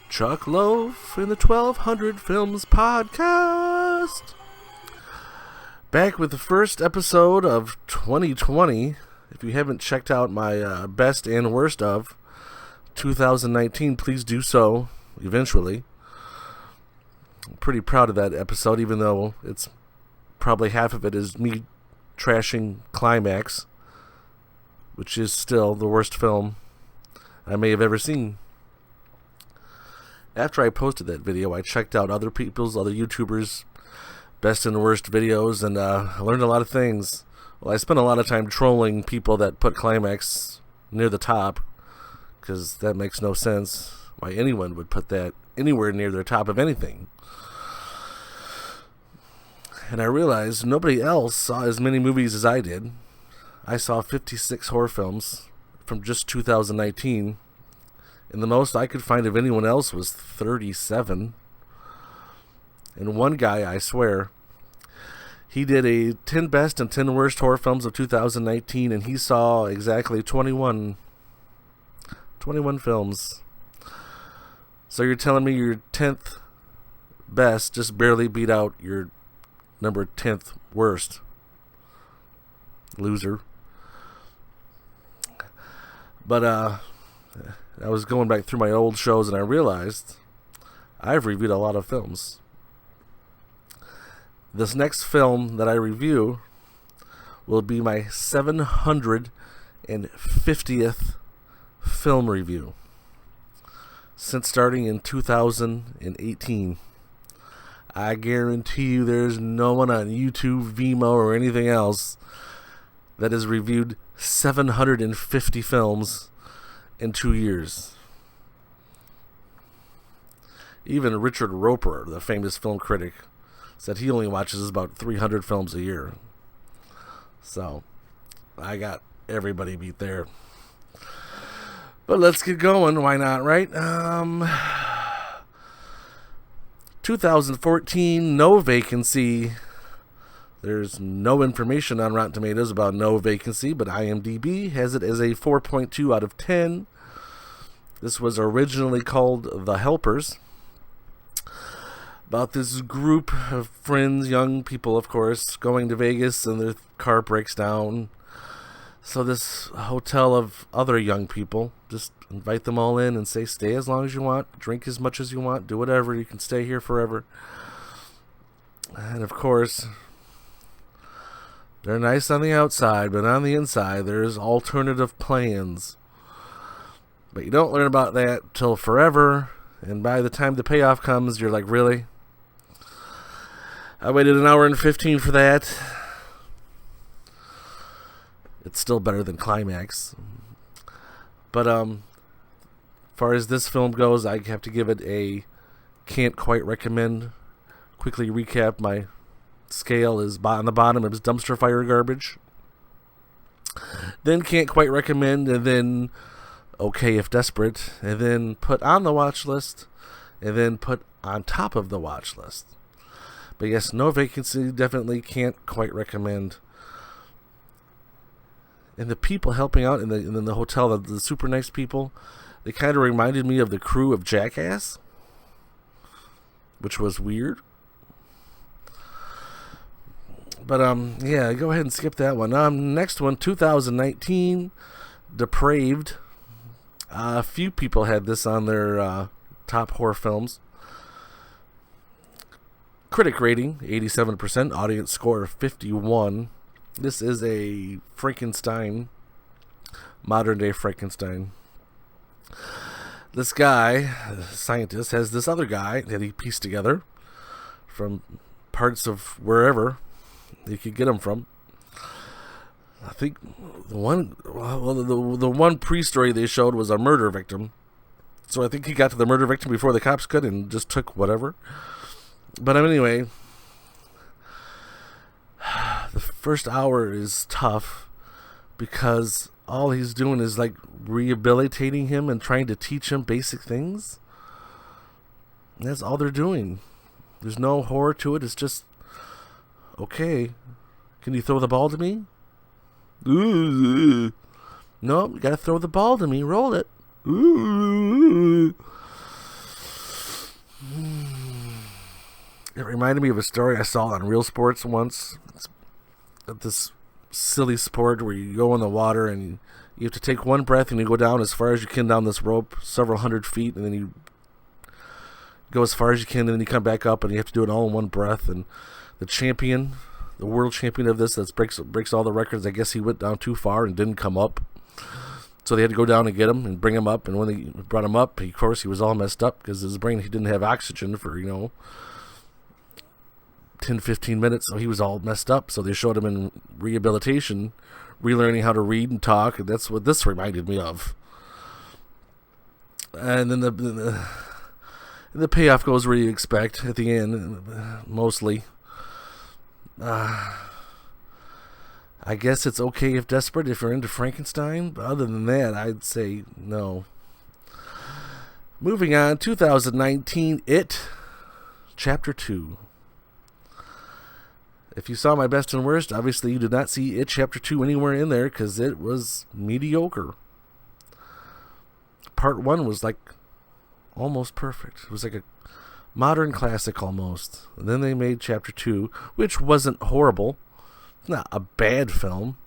Chuck Loaf in the 1200 Films Podcast. Back with the first episode of 2020. If you haven't checked out my best and worst of 2019, please do so eventually. I'm pretty proud of that episode, even though it's probably half of it is me trashing Climax, which is still the worst film I may have ever seen. After I posted that video, I checked out other YouTubers' best and worst videos, and I learned a lot of things. Well, I spent a lot of time trolling people that put Climax near the top, because that makes no sense why anyone would put that anywhere near the top of anything. And I realized nobody else saw as many movies as I did. I saw 56 horror films from just 2019. And the most I could find of anyone else was 37. And one guy, I swear, he did a 10 best and 10 worst horror films of 2019, and he saw exactly 21 films. So you're telling me your 10th best just barely beat out your number 10th worst? Loser. But, I was going back through my old shows and I realized I've reviewed a lot of films. This next film that I review will be my 750th film review since starting in 2018. I guarantee you there's no one on YouTube, Vimeo, or anything else that has reviewed 750 films in 2 years. Even Richard Roper, the famous film critic, said he only watches about 300 films a year. So, I got everybody beat there. But let's get going. Why not, right? 2014, No Vacancy. There's no information on Rotten Tomatoes about No Vacancy, but IMDb has it as a 4.2 out of 10. This was originally called The Helpers. About this group of friends, young people, of course, going to Vegas and their car breaks down. So this hotel of other young people just invite them all in and say, stay as long as you want, drink as much as you want, do whatever, you can stay here forever. And of course, they're nice on the outside, but on the inside, there's alternative plans. But you don't learn about that till forever, and by the time the payoff comes, you're like, really? I waited 1 hour and 15 for that. It's still better than Climax. But, as far as this film goes, I have to give it a can't quite recommend. Quickly recap, my scale is on the bottom. It was dumpster fire garbage. Then can't quite recommend, and then okay if desperate, and then put on the watch list, and then put on top of the watch list. But yes, No Vacancy, definitely can't quite recommend. And the people helping out in the hotel, the super nice people, they kind of reminded me of the crew of Jackass, which was weird. But, yeah, go ahead and skip that one. Next one, 2019, Depraved. A few people had this on their top horror films. Critic rating, 87%. Audience score, 51. This is a Frankenstein, modern-day Frankenstein. This guy, the scientist, has this other guy that he pieced together from parts of wherever you could get them from. I think the one pre-story they showed was a murder victim. So I think he got to the murder victim before the cops could and just took whatever. But anyway, the first hour is tough because all he's doing is like rehabilitating him and trying to teach him basic things. And that's all they're doing. There's no horror to it. It's just, okay, can you throw the ball to me? Ooh. No, you gotta throw the ball to me. Roll it. Ooh. It reminded me of a story I saw on Real Sports once. It's this silly sport where you go in the water and you have to take one breath and you go down as far as you can down this rope, several hundred feet, and then you go as far as you can, and then you come back up, and you have to do it all in one breath. And the champion, the world champion of this, that breaks all the records, I guess he went down too far and didn't come up. So they had to go down and get him and bring him up. And when they brought him up, of course, he was all messed up because his brain, he didn't have oxygen for, 10, 15 minutes. So he was all messed up. So they showed him in rehabilitation, relearning how to read and talk. And that's what this reminded me of. And then the payoff goes where you expect at the end, mostly. I guess it's okay if desperate if you're into Frankenstein, but other than that, I'd say no. Moving on, 2019, It, Chapter 2. If you saw my best and worst, obviously you did not see It Chapter 2 anywhere in there because it was mediocre. Part 1 was like almost perfect. It was like a modern classic almost. And then they made Chapter 2, which wasn't horrible. Not a bad film.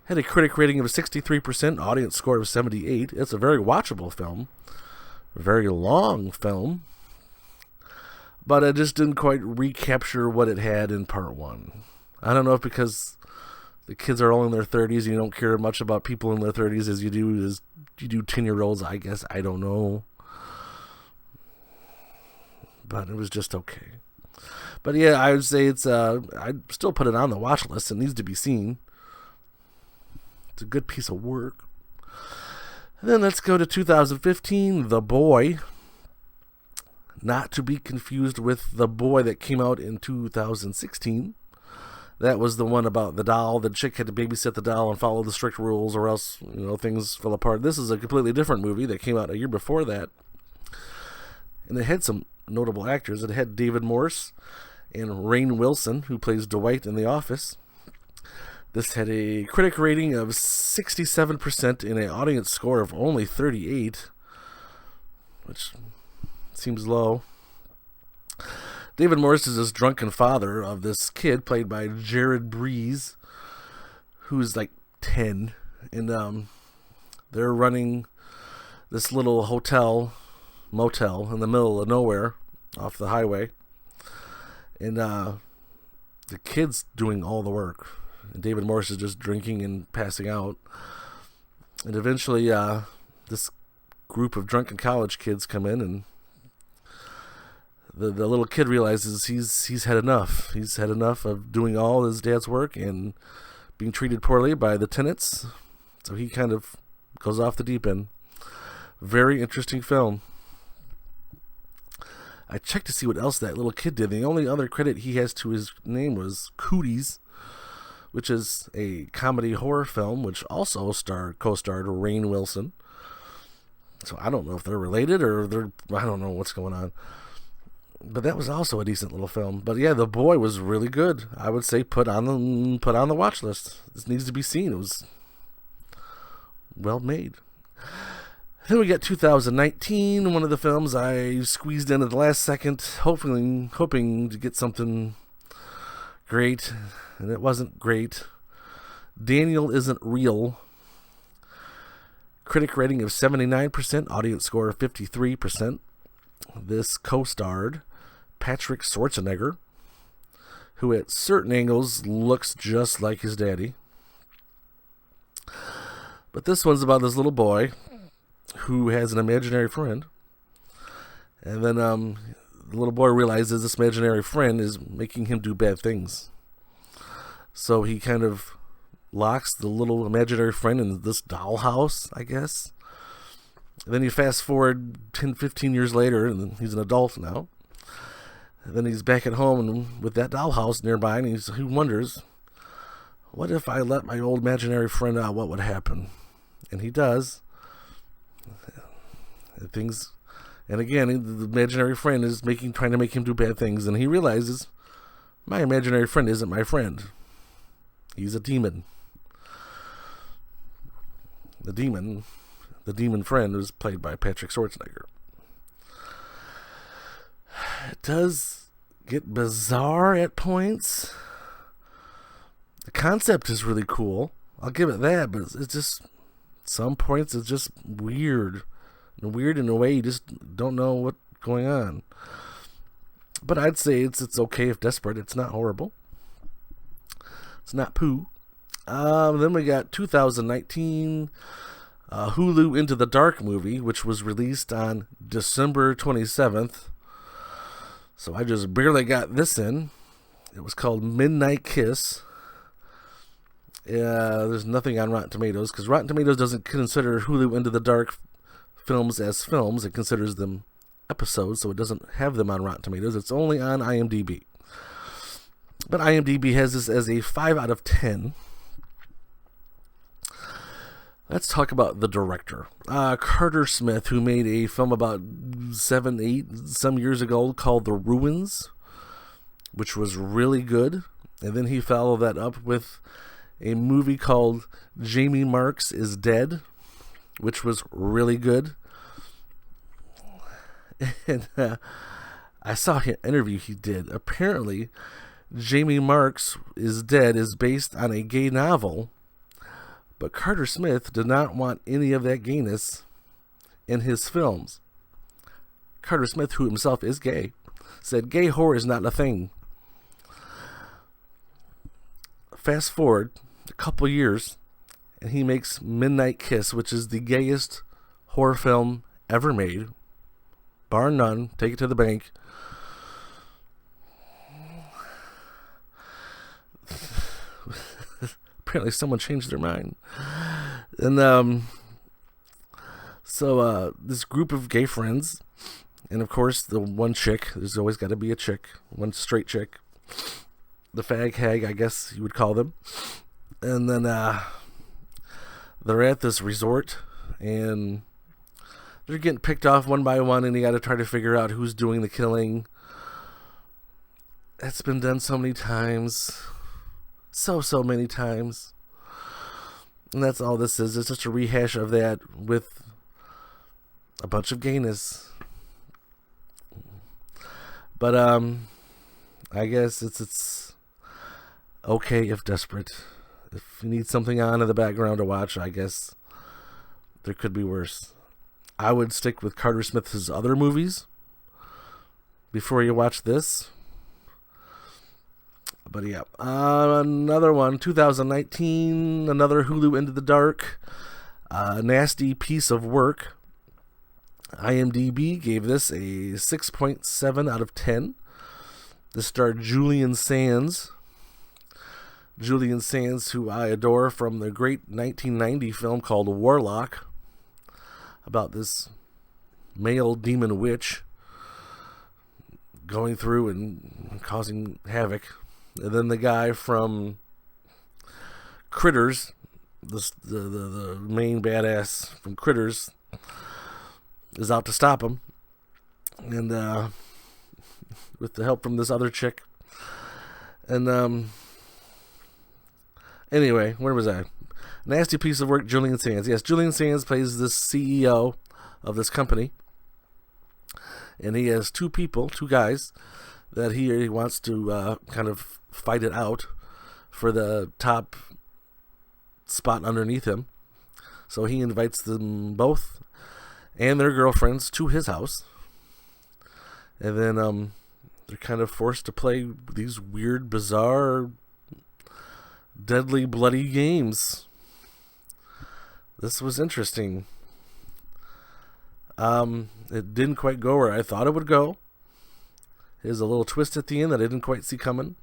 Had a critic rating of 63%, audience score of 78. It's a very watchable film. A very long film. But it just didn't quite recapture what it had in Part 1. I don't know if because the kids are all in their 30s and you don't care much about people in their 30s as you do 10-year-olds, I guess. I don't know. But it was just okay. But yeah, I would say it's I'd still put it on the watch list. It needs to be seen. It's a good piece of work. And then let's go to 2015, The Boy. Not to be confused with The Boy that came out in 2016. That was the one about the doll. The chick had to babysit the doll and follow the strict rules or else, things fell apart. This is a completely different movie that came out a year before that. And it had some notable actors. It had David Morse and Rainn Wilson, who plays Dwight in The Office. This had a critic rating of 67% and an audience score of only 38, which seems low. David Morse is this drunken father of this kid played by Jared Breeze, who's like 10, and they're running this little motel in the middle of nowhere off the highway, and the kid's doing all the work, and David Morse is just drinking and passing out. And eventually this group of drunken college kids come in, and the little kid realizes he's had enough. He's had enough of doing all his dad's work and being treated poorly by the tenants, so he kind of goes off the deep end. Very interesting film. I checked to see what else that little kid did. The only other credit he has to his name was Cooties, which is a comedy horror film, which also co-starred Rainn Wilson. So I don't know if they're related or I don't know what's going on. But that was also a decent little film. But yeah, The Boy was really good. I would say put on the watch list. This needs to be seen. It was well made. Then we got 2019, one of the films I squeezed in at the last second, hoping to get something great, and it wasn't great. Daniel Isn't Real. Critic rating of 79%, audience score of 53%. This co-starred Patrick Schwarzenegger, who at certain angles looks just like his daddy. But this one's about this little boy who has an imaginary friend, and then the little boy realizes this imaginary friend is making him do bad things, so he kind of locks the little imaginary friend in this dollhouse, I guess. And then you fast forward 10-15 years later, and he's an adult now, and then he's back at home and with that dollhouse nearby, and he wonders, what if I let my old imaginary friend out, what would happen? And he does. And again, the imaginary friend is trying to make him do bad things, and he realizes my imaginary friend isn't my friend. He's a demon. The demon friend was played by Patrick Schwarzenegger. It does get bizarre at points. The concept is really cool. I'll give it that, but it's just, some points it's just weird. And weird in a way you just don't know what's going on. But I'd say it's okay if desperate. It's not horrible. It's not poo. Then we got 2019 Hulu Into the Dark movie, which was released on December 27th. So I just barely got this in. It was called Midnight Kiss. There's nothing on Rotten Tomatoes, because Rotten Tomatoes doesn't consider Hulu Into the Dark films as films. It considers them episodes, so it doesn't have them on Rotten Tomatoes. It's only on IMDb. But IMDb has this as a 5 out of 10. Let's talk about the director. Carter Smith, who made a film about 7-8 some years ago called The Ruins, which was really good. And then he followed that up with a movie called Jamie Marks is Dead, which was really good. And I saw an interview he did. Apparently, Jamie Marks is Dead is based on a gay novel, but Carter Smith did not want any of that gayness in his films. Carter Smith, who himself is gay, said gay horror is not a thing. Fast forward a couple years, and he makes Midnight Kiss, which is the gayest horror film ever made. Bar none. Take it to the bank. Apparently someone changed their mind. And so this group of gay friends, and of course the one chick, there's always got to be a chick, one straight chick, the fag hag, I guess you would call them. And then they're at this resort, and they're getting picked off one by one, and you got to try to figure out who's doing the killing. It's been done so many times. So many times. And that's all this is. It's just a rehash of that with a bunch of gayness. But I guess it's okay if desperate. If you need something on in the background to watch, I guess there could be worse. I would stick with Carter Smith's other movies before you watch this. But yeah, another one, 2019, another Hulu Into the Dark, nasty piece of work. IMDb gave this a 6.7 out of 10. This starred Julian Sands. Julian Sands, who I adore from the great 1990 film called Warlock, about this male demon witch going through and causing havoc. And then the guy from Critters, the main badass from Critters, is out to stop him. And with the help from this other chick. And anyway, where was I? Nasty piece of work, Julian Sands. Yes, Julian Sands plays the CEO of this company. And he has two guys, that he wants to kind of fight it out for the top spot underneath him. So he invites them both and their girlfriends to his house. And then they're kind of forced to play these weird, bizarre, deadly, bloody games. This was interesting. It didn't quite go where I thought it would go. There's a little twist at the end that I didn't quite see coming.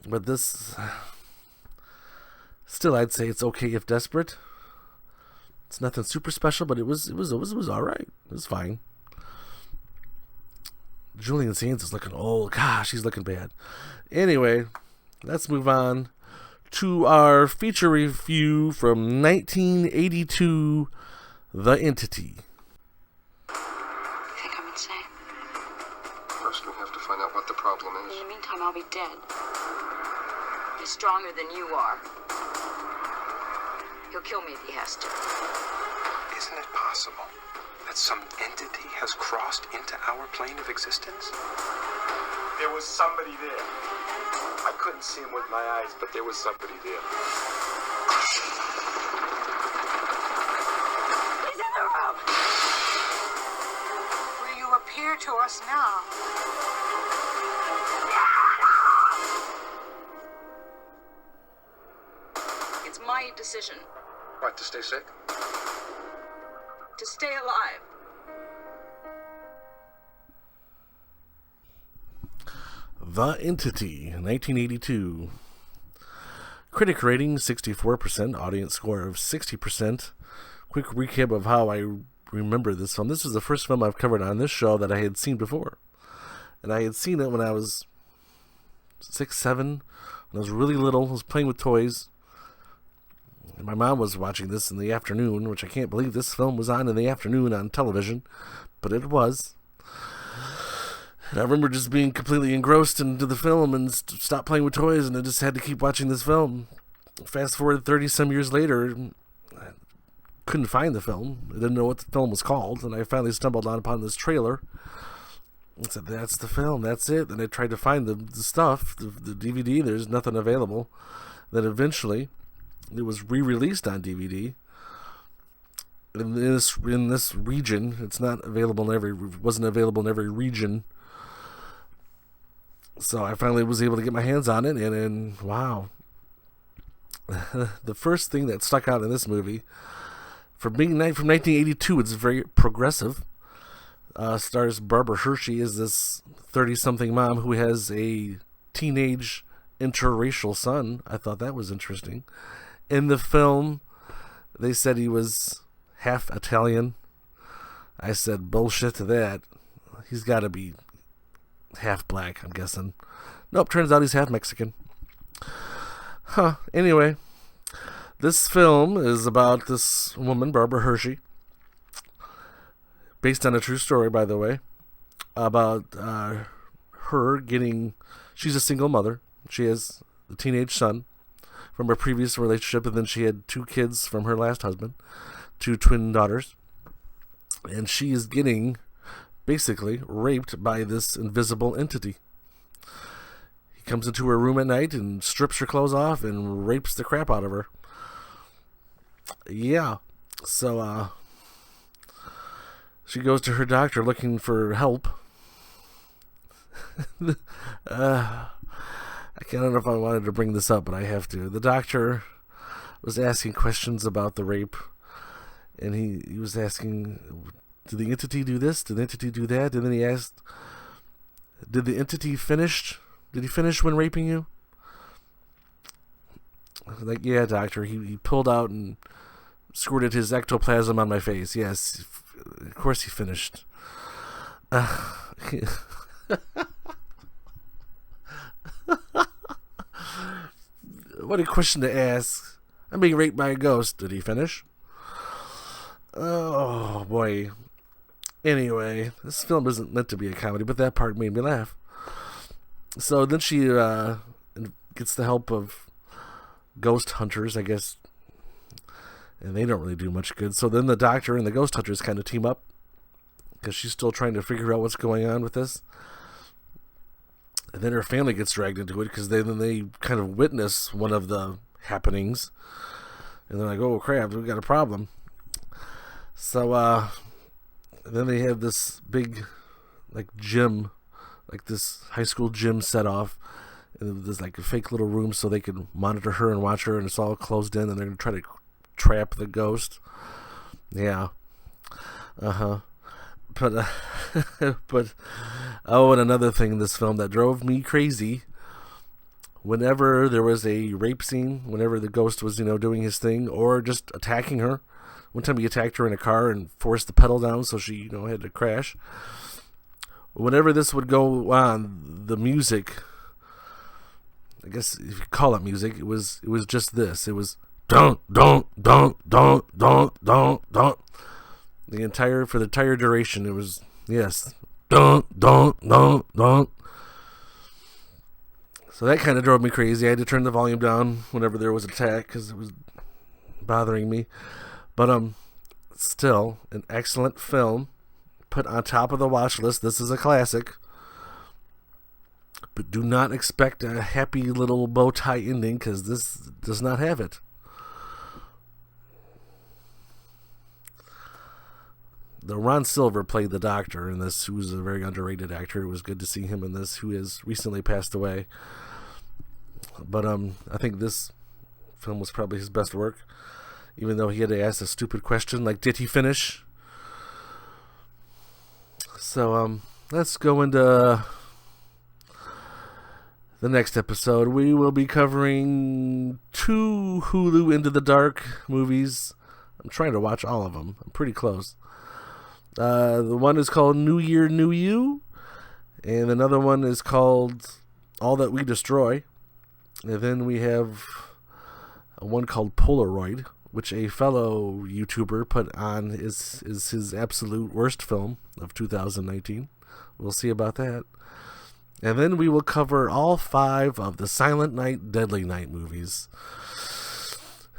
But this, still, I'd say it's okay if desperate. It's nothing super special, but it was all right. It was fine. Julian Sands is looking old. Gosh, he's looking bad. Anyway, let's move on to our feature review from 1982, The Entity. Think I'm insane? First, we have to find out what the problem is. In the meantime, I'll be dead. He's stronger than you are. He'll kill me if he has to. Isn't it possible that some entity has crossed into our plane of existence? There was somebody there. I couldn't see him with my eyes, but there was somebody there. He's in the room! Will you appear to us now? It's my decision What, to stay sick? to stay alive. The Entity, 1982. Critic rating 64%, audience score of 60%. Quick recap of how I remember this film. This is the first film I've covered on this show that I had seen before. And I had seen it when I was 6, 7, when I was really little. I was playing with toys. And my mom was watching this in the afternoon, which I can't believe this film was on in the afternoon on television. But it was. And I remember just being completely engrossed into the film and stopped playing with toys, and I just had to keep watching this film. Fast forward 30-some years later, I couldn't find the film. I didn't know what the film was called, and I finally stumbled upon this trailer. I said, that's the film, that's it. And I tried to find the stuff, the DVD. There's nothing available. Then eventually, it was re-released on DVD. In this region, it's not available wasn't available in every region. So I finally was able to get my hands on it, and wow. The first thing that stuck out in this movie, from 1982, it's very progressive. Stars Barbara Hershey as this 30-something mom who has a teenage interracial son. I thought that was interesting. In the film, they said he was half Italian. I said, bullshit to that. He's got to be half black, I'm guessing. Nope, turns out he's half Mexican. Anyway, this film is about this woman, Barbara Hershey, based on a true story, by the way, about her getting... She's a single mother. She has a teenage son from her previous relationship, and then she had 2 kids from her last husband, 2 twin daughters. And she is getting... basically raped by this invisible entity. He comes into her room at night and strips her clothes off and rapes the crap out of her. Yeah. So, she goes to her doctor looking for help. I don't know if I wanted to bring this up, but I have to. The doctor was asking questions about the rape, and he was asking... Did the entity do this? Did the entity do that? And then he asked, did the entity finish? Did he finish when raping you? I was like, yeah, doctor. He pulled out and squirted his ectoplasm on my face. Yes, of course he finished. What a question to ask. I'm being raped by a ghost. Did he finish? Oh, boy. Anyway, this film isn't meant to be a comedy, but that part made me laugh. So then she gets the help of ghost hunters, I guess, and they don't really do much good. So then the doctor and the ghost hunters kind of team up, because she's still trying to figure out what's going on with this. And then her family gets dragged into it, because they kind of witness one of the happenings. And they're like, oh crap, we got a problem. So, then they have this big, gym, this high school gym set off. And there's, a fake little room so they can monitor her and watch her, and it's all closed in, and they're going to try to trap the ghost. Yeah. But, oh, and another thing in this film that drove me crazy, whenever there was a rape scene, whenever the ghost was, doing his thing, or just attacking her. One time he attacked her in a car and forced the pedal down so she, had to crash. Whenever this would go on, the music, I guess if you call it music, it was just this. It was don't. For the entire duration, it was, yes, don't. So that kind of drove me crazy. I had to turn the volume down whenever there was an attack because it was bothering me. But still an excellent film. Put on top of the watch list. This is a classic. But do not expect a happy little bow tie ending, because this does not have it. The Ron Silver played the Doctor in this, who was a very underrated actor. It was good to see him in this, who has recently passed away. But I think this film was probably his best work, even though he had to ask a stupid question like, did he finish? So let's go into the next episode. We will be covering 2 Hulu Into the Dark movies. I'm trying to watch all of them. I'm pretty close. The one is called New Year, New You, and another one is called All That We Destroy. And then we have one called Polaroid, which a fellow YouTuber put on is his absolute worst film of 2019. We'll see about that. And then we will cover all 5 of the Silent Night, Deadly Night movies,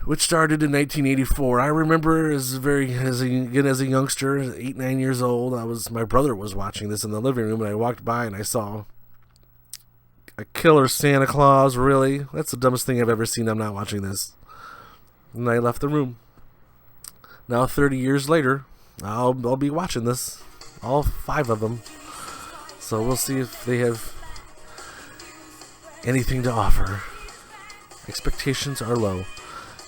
which started in 1984. I remember as a youngster, 8-9 years old, my brother was watching this in the living room, and I walked by and I saw a killer Santa Claus. Really? That's the dumbest thing I've ever seen. I'm not watching this. And I left the room. Now, 30 years later, I'll be watching this. All 5 of them. So we'll see if they have anything to offer. Expectations are low.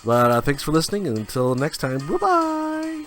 But thanks for listening, and until next time, bye-bye!